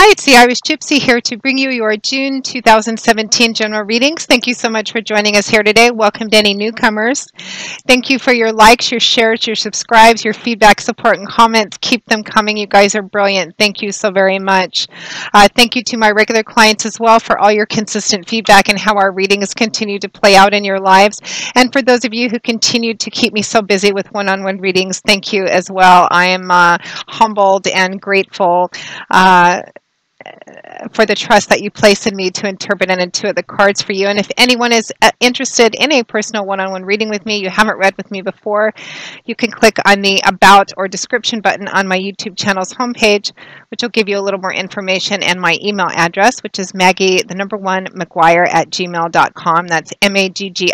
Hi, it's the Irish Gypsy here to bring you your June 2017 general readings. Thank you so much for joining us here today. Welcome to any newcomers. Thank you for your likes, your shares, your subscribes, your feedback, support, and comments. Keep them coming. You guys are brilliant. Thank you so very much. Thank you to my regular clients as well for all your consistent feedback and how our readings continue to play out in your lives. And for those of you who continue to keep me so busy with one-on-one readings, thank you as well. I am humbled and grateful for the trust that you place in me to interpret and intuit the cards for you. And if anyone is interested in a personal one-on-one reading with me, you haven't read with me before, you can click on the About or Description button on my YouTube channel's homepage, which will give you a little more information, and my email address, which is Maggie1McGuire@gmail.com. That's MAGGIE,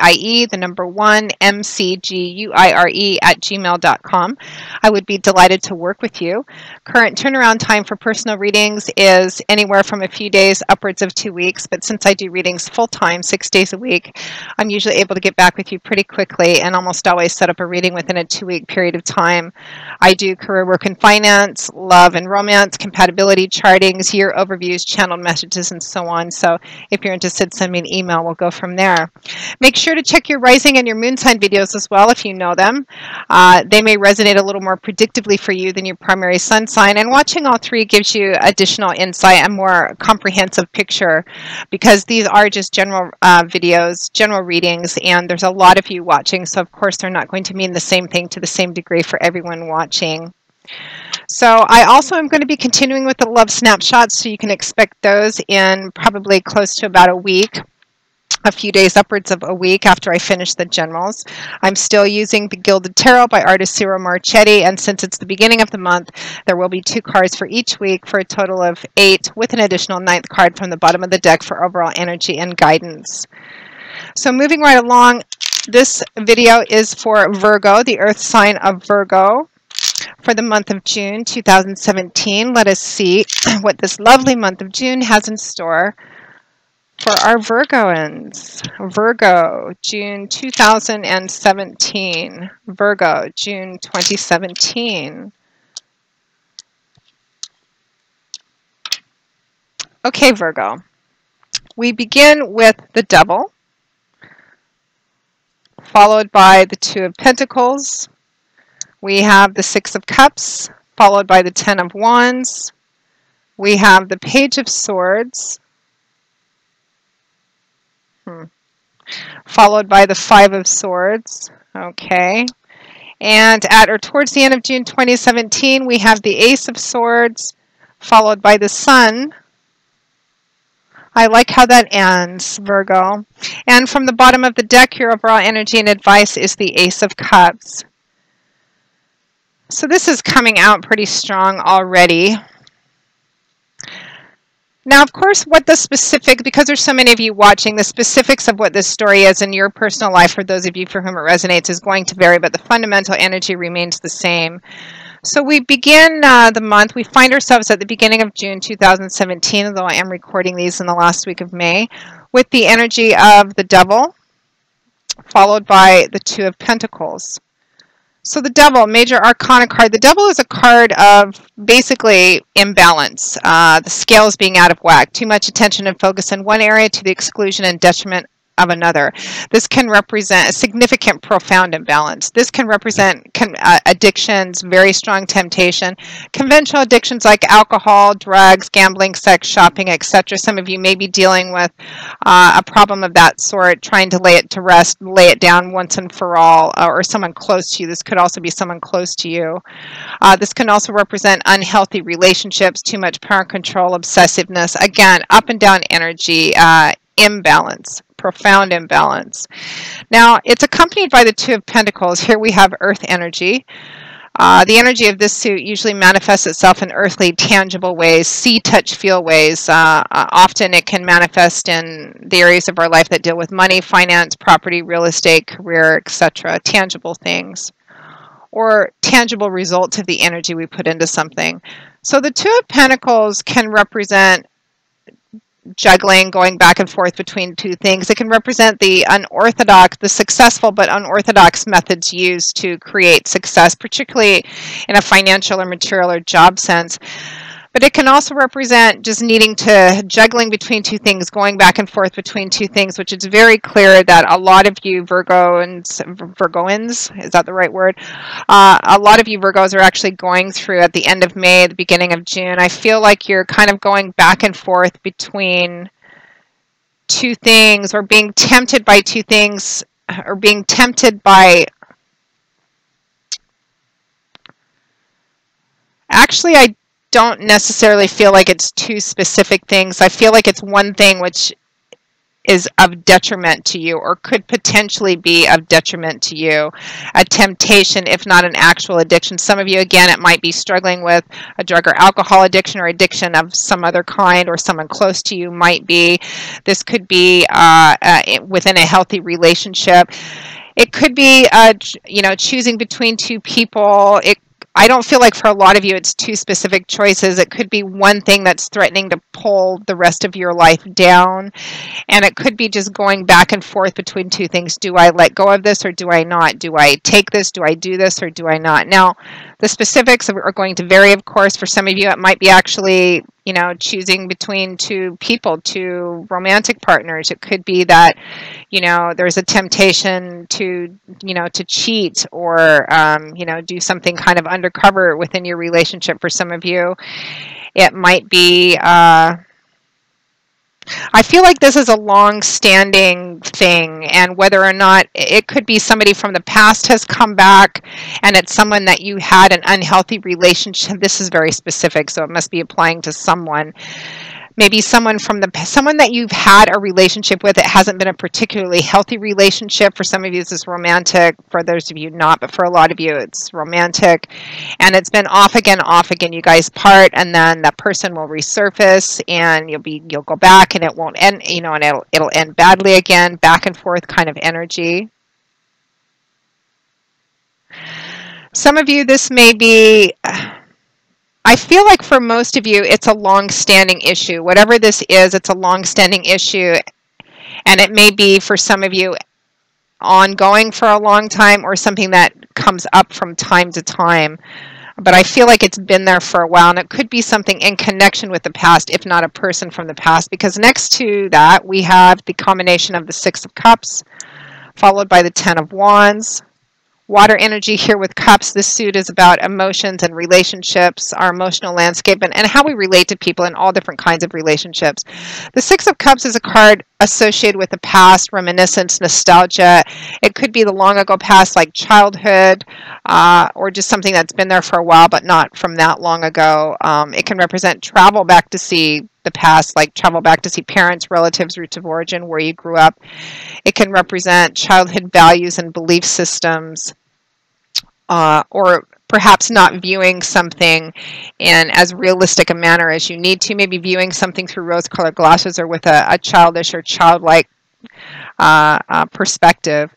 MCGUIRE@gmail.com. I would be delighted to work with you. Current turnaround time for personal readings is anywhere from a few days upwards of 2 weeks, but since I do readings full-time 6 days a week, I'm usually able to get back with you pretty quickly and almost always set up a reading within a 2-week period of time. I do career, work, and finance, love and romance, compatibility chartings, year overviews, channeled messages, and so on. So if you're interested, send me an email. We'll go from there. Make sure to check your rising and your moon sign videos as well if you know them. They may resonate a little more predictively for you than your primary sun sign, and watching all three gives you additional insight, a more comprehensive picture, because these are just general videos, general readings, and there's a lot of you watching, so of course they're not going to mean the same thing to the same degree for everyone watching. So I also am going to be continuing with the love snapshots, so you can expect those in probably close to about a week. A few days upwards of a week after I finish the generals. I'm still using the Gilded Tarot by artist Ciro Marchetti, and since it's the beginning of the month, there will be 2 cards for each week for a total of 8, with an additional 9th card from the bottom of the deck for overall energy and guidance. So moving right along, this video is for Virgo, the earth sign of Virgo, for the month of June 2017. Let us see what this lovely month of June has in store for our Virgoans. Virgo, June 2017. Virgo, June 2017. Okay, Virgo. We begin with the Devil, followed by the 2 of Pentacles. We have the 6 of Cups, followed by the 10 of Wands. We have the Page of Swords, followed by the 5 of Swords. Okay. And at or towards the end of June 2017, we have the Ace of Swords, followed by the Sun. I like how that ends, Virgo. And from the bottom of the deck, your overall energy and advice is the Ace of Cups. So this is coming out pretty strong already. Now, of course, what the specific, because there's so many of you watching, the specifics of what this story is in your personal life, for those of you for whom it resonates, is going to vary, but the fundamental energy remains the same. So we begin the month, we find ourselves at the beginning of June 2017, although I am recording these in the last week of May, with the energy of the Devil, followed by the 2 of Pentacles. So the Devil, major arcana card. The Devil is a card of basically imbalance, the scales being out of whack, too much attention and focus in one area to the exclusion and detriment of another. This can represent a significant, profound imbalance. This can represent addictions, very strong temptation, conventional addictions like alcohol, drugs, gambling, sex, shopping, etc. Some of you may be dealing with a problem of that sort, trying to lay it to rest, lay it down once and for all, or someone close to you. This could also be someone close to you. This can also represent unhealthy relationships, too much power and control, obsessiveness, again, up and down energy, imbalance. Profound imbalance. Now, it's accompanied by the 2 of Pentacles. Here we have earth energy. The energy of this suit usually manifests itself in earthly, tangible ways, see, touch, feel ways. Often it can manifest in the areas of our life that deal with money, finance, property, real estate, career, etc., tangible things, or tangible results of the energy we put into something. So the 2 of Pentacles can represent juggling, going back and forth between 2 things. It can represent the unorthodox, the successful but unorthodox methods used to create success, particularly in a financial or material or job sense. But it can also represent just needing to juggling between two things, going back and forth between two things, which is very clear that a lot of you Virgoans, is that the right word? A lot of you Virgos are actually going through at the end of May, the beginning of June. I feel like you're kind of going back and forth between two things, or being tempted by two things, or being tempted by, actually, I don't necessarily feel like it's two specific things. I feel like it's one thing which is of detriment to you, or could potentially be of detriment to you. A temptation, if not an actual addiction. Some of you, again, it might be struggling with a drug or alcohol addiction, or addiction of some other kind, or someone close to you might be. This could be within a healthy relationship. It could be, choosing between two people. I don't feel like for a lot of you it's two specific choices. It could be one thing that's threatening to pull the rest of your life down. And it could be just going back and forth between two things. Do I let go of this or do I not? Do I take this? Do I do this or do I not? Now, the specifics are going to vary, of course. For some of you, it might be actually, choosing between two people, two romantic partners. It could be that, there's a temptation to cheat, or, do something kind of undercover within your relationship. For some of you, it might be, I feel like this is a long-standing thing, and whether or not it could be somebody from the past has come back, and it's someone that you had an unhealthy relationship. This is very specific, so it must be applying to someone. Maybe someone that you've had a relationship with. It hasn't been a particularly healthy relationship. For some of you, this is romantic. For those of you, not. But for a lot of you, it's romantic, and it's been off again. You guys part, and then that person will resurface, and you'll go back, and it won't end. And it'll end badly again. Back and forth kind of energy. Some of you, this may be. I feel like for most of you, it's a long-standing issue. Whatever this is, it's a long-standing issue. And it may be, for some of you, ongoing for a long time, or something that comes up from time to time. But I feel like it's been there for a while, and it could be something in connection with the past, if not a person from the past. Because next to that, we have the combination of the Six of Cups, followed by the Ten of Wands. Water energy here with cups. This suit is about emotions and relationships, our emotional landscape, and how we relate to people in all different kinds of relationships. The Six of Cups is a card associated with the past, reminiscence, nostalgia. It could be the long ago past, like childhood, or just something that's been there for a while, but not from that long ago. It can represent travel back to see the past, like travel back to see parents, relatives, roots of origin, where you grew up. It can represent childhood values and belief systems, or perhaps not viewing something in as realistic a manner as you need to, maybe viewing something through rose-colored glasses, or with a childish or childlike perspective.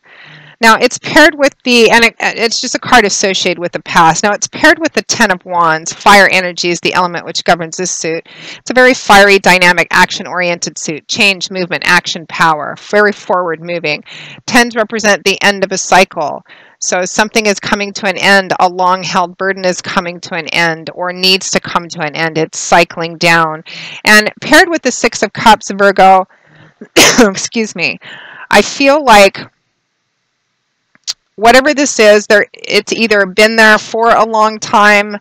Now, it's paired with it's just a card associated with the past. Now, it's paired with the Ten of Wands. Fire energy is the element which governs this suit. It's a very fiery, dynamic, action-oriented suit. Change, movement, action, power. Very forward-moving. Tens represent the end of a cycle. So something is coming to an end. A long-held burden is coming to an end, or needs to come to an end. It's cycling down. And paired with the Six of Cups, Virgo, excuse me, I feel like whatever this is, it's either been there for a long time,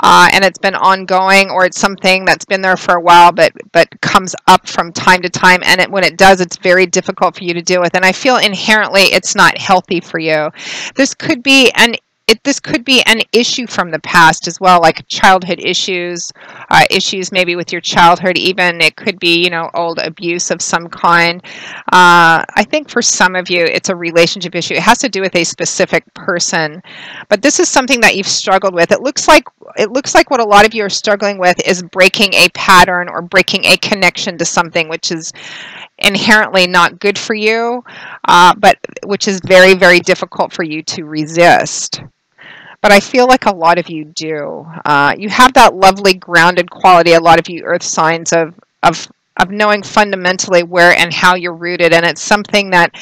and it's been ongoing, or it's something that's been there for a while, but comes up from time to time, and when it does, it's very difficult for you to deal with. And I feel inherently it's not healthy for you. This could be an issue from the past as well, like childhood issues, issues maybe with your childhood even. It could be, old abuse of some kind. I think for some of you, it's a relationship issue. It has to do with a specific person, but this is something that you've struggled with. It looks like what a lot of you are struggling with is breaking a pattern, or breaking a connection to something which is inherently not good for you, but which is very, very difficult for you to resist. But I feel like a lot of you do. You have that lovely grounded quality, a lot of you earth signs, of knowing fundamentally where and how you're rooted. And it's something that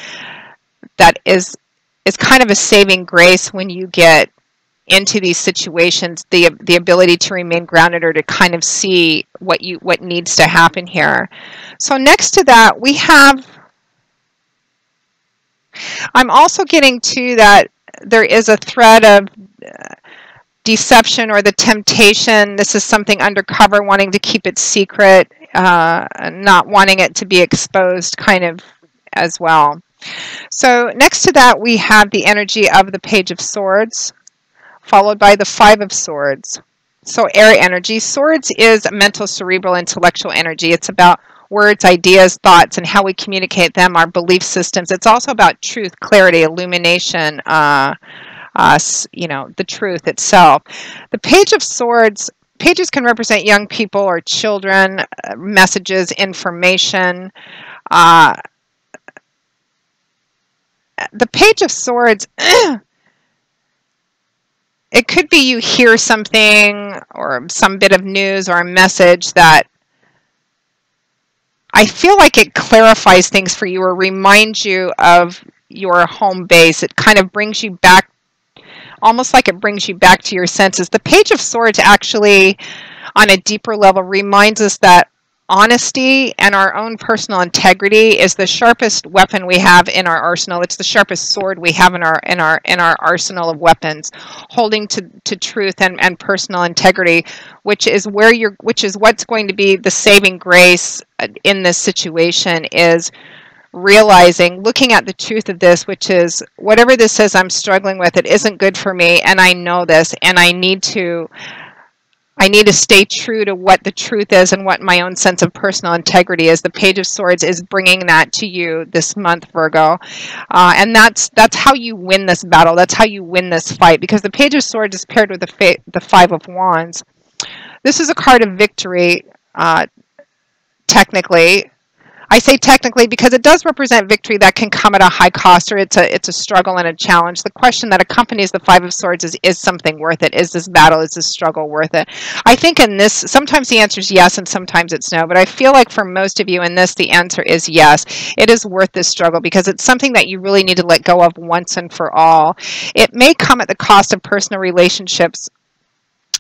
is kind of a saving grace when you get into these situations, the ability to remain grounded or to kind of see what needs to happen here. So next to that, we have, I'm also getting to that there is a thread of deception or the temptation. This is something undercover, wanting to keep it secret, not wanting it to be exposed kind of as well. So next to that, we have the energy of the Page of Swords, followed by the Five of Swords. So air energy. Swords is mental, cerebral, intellectual energy. It's about words, ideas, thoughts, and how we communicate them, our belief systems. It's also about truth, clarity, illumination, the truth itself. The Page of Swords, pages can represent young people or children, messages, information. The Page of Swords, it could be you hear something or some bit of news or a message that I feel like it clarifies things for you or reminds you of your home base. It kind of brings you back, almost like it brings you back to your senses. The Page of Swords actually, on a deeper level, reminds us that honesty and our own personal integrity is the sharpest weapon we have in our arsenal. It's the sharpest sword we have in our arsenal of weapons. Holding to truth and personal integrity, which is what's going to be the saving grace in this situation, is realizing, looking at the truth of this, which is whatever this is I'm struggling with, it isn't good for me, and I know this, and I need to stay true to what the truth is and what my own sense of personal integrity is. The Page of Swords is bringing that to you this month, Virgo. And that's how you win this battle. That's how you win this fight, because the Page of Swords is paired with the Five of Wands. This is a card of victory, technically. I say technically because it does represent victory that can come at a high cost, or it's a struggle and a challenge. The question that accompanies the Five of Swords is something worth it? Is this battle, is this struggle worth it? I think in this, sometimes the answer is yes and sometimes it's no, but I feel like for most of you in this, the answer is yes. It is worth this struggle because it's something that you really need to let go of once and for all. It may come at the cost of personal relationships,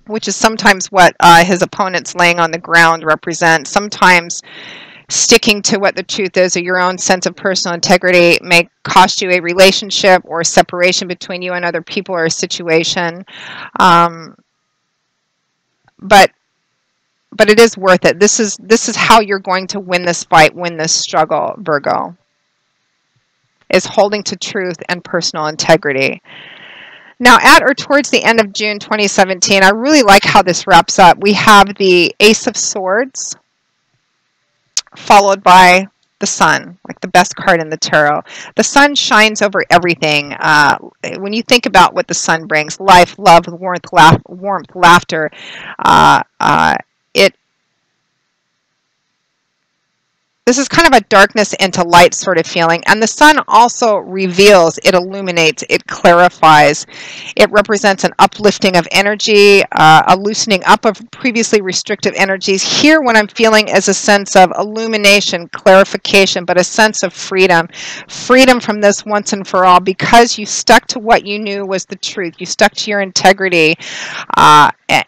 which is sometimes what his opponents laying on the ground represent. Sometimes sticking to what the truth is or your own sense of personal integrity may cost you a relationship or separation between you and other people or a situation. But it is worth it. This is how you're going to win this fight, win this struggle, Virgo, is holding to truth and personal integrity. Now, at or towards the end of June 2017, I really like how this wraps up. We have the Ace of Swords, followed by the Sun, like the best card in the tarot. The Sun shines over everything. When you think about what the Sun brings, life, love, warmth, laughter, this is kind of a darkness into light sort of feeling. And the Sun also reveals, it illuminates, it clarifies. It represents an uplifting of energy, a loosening up of previously restrictive energies. Here, what I'm feeling is a sense of illumination, clarification, but a sense of freedom. Freedom from this once and for all, because you stuck to what you knew was the truth. You stuck to your integrity.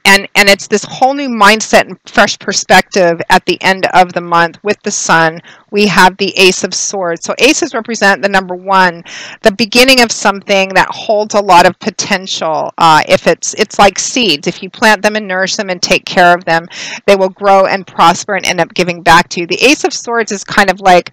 And it's this whole new mindset and fresh perspective at the end of the month with the Sun. We have the Ace of Swords. So aces represent the number one, the beginning of something that holds a lot of potential. If it's like seeds. If you plant them and nourish them and take care of them, they will grow and prosper and end up giving back to you. The Ace of Swords is kind of like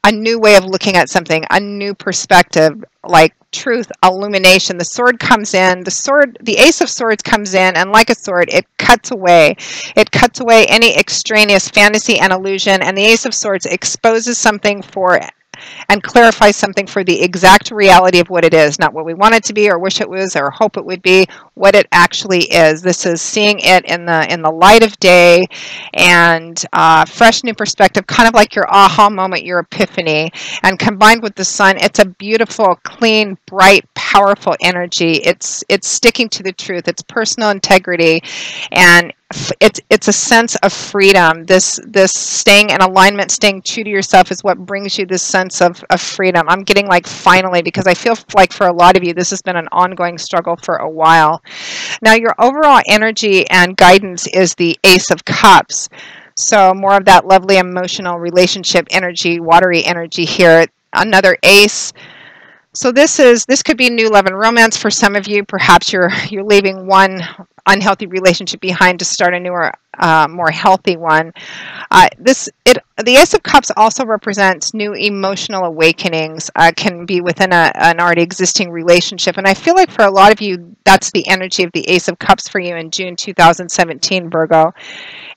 a new way of looking at something, a new perspective, like truth, illumination. The sword comes in, the Ace of Swords comes in, and like a sword, it cuts away. It cuts away any extraneous fantasy and illusion, and the Ace of Swords exposes something for and clarifies something for the exact reality of what it is, not what we want it to be or wish it was or hope it would be, what it actually is. This is seeing it in the light of day and fresh new perspective, kind of like your aha moment, your epiphany. And combined with the Sun, it's a beautiful, clean, bright, powerful energy. It's sticking to the truth. It's personal integrity, and it's a sense of freedom. This staying in alignment, staying true to yourself is what brings you this sense of freedom. I'm getting like finally, because I feel like for a lot of you this has been an ongoing struggle for a while. Now your overall energy and guidance is the Ace of Cups. So more of that lovely emotional relationship energy, watery energy here. Another ace. So this could be new love and romance for some of you. Perhaps you're leaving one unhealthy relationship behind to start a newer, more healthy one. The Ace of Cups also represents new emotional awakenings. Can be within an already existing relationship, and I feel like for a lot of you, that's the energy of the Ace of Cups for you in June 2017, Virgo.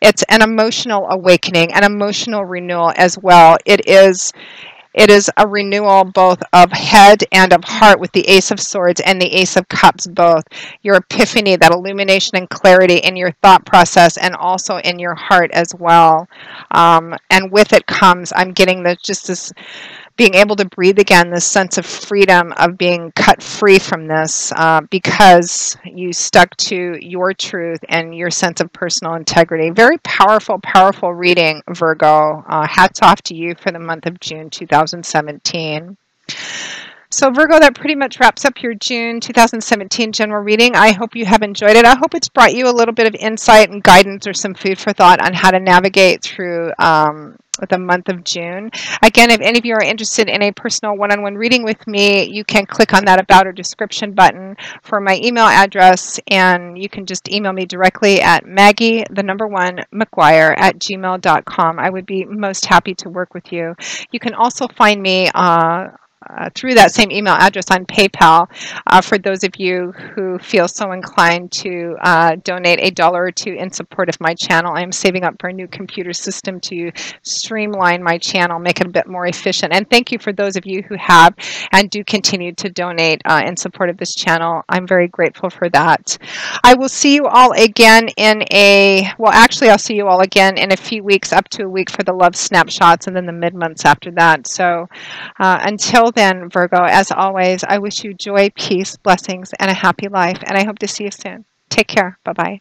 It's an emotional awakening, an emotional renewal as well. It is a renewal both of head and of heart with the Ace of Swords and the Ace of Cups both. Your epiphany, that illumination and clarity in your thought process and also in your heart as well. And with it comes, I'm getting just this being able to breathe again, this sense of freedom of being cut free from this because you stuck to your truth and your sense of personal integrity. Very powerful, powerful reading, Virgo. Hats off to you for the month of June 2017. So Virgo, that pretty much wraps up your June 2017 general reading. I hope you have enjoyed it. I hope it's brought you a little bit of insight and guidance or some food for thought on how to navigate through the month of June. Again, if any of you are interested in a personal one-on-one reading with me, you can click on that About or Description button for my email address, and you can just email me directly at maggie1mcguire@gmail.com. I would be most happy to work with you. You can also find me through that same email address on PayPal for those of you who feel so inclined to donate $1 or $2 in support of my channel. I'm saving up for a new computer system to streamline my channel, make it a bit more efficient. And thank you for those of you who have and do continue to donate in support of this channel. I'm very grateful for that. I will see you all again I'll see you all again in a few weeks, up to a week for the love snapshots, and then the mid-months after that. So until then, Virgo, as always, I wish you joy, peace, blessings, and a happy life, and I hope to see you soon. Take care. Bye-bye.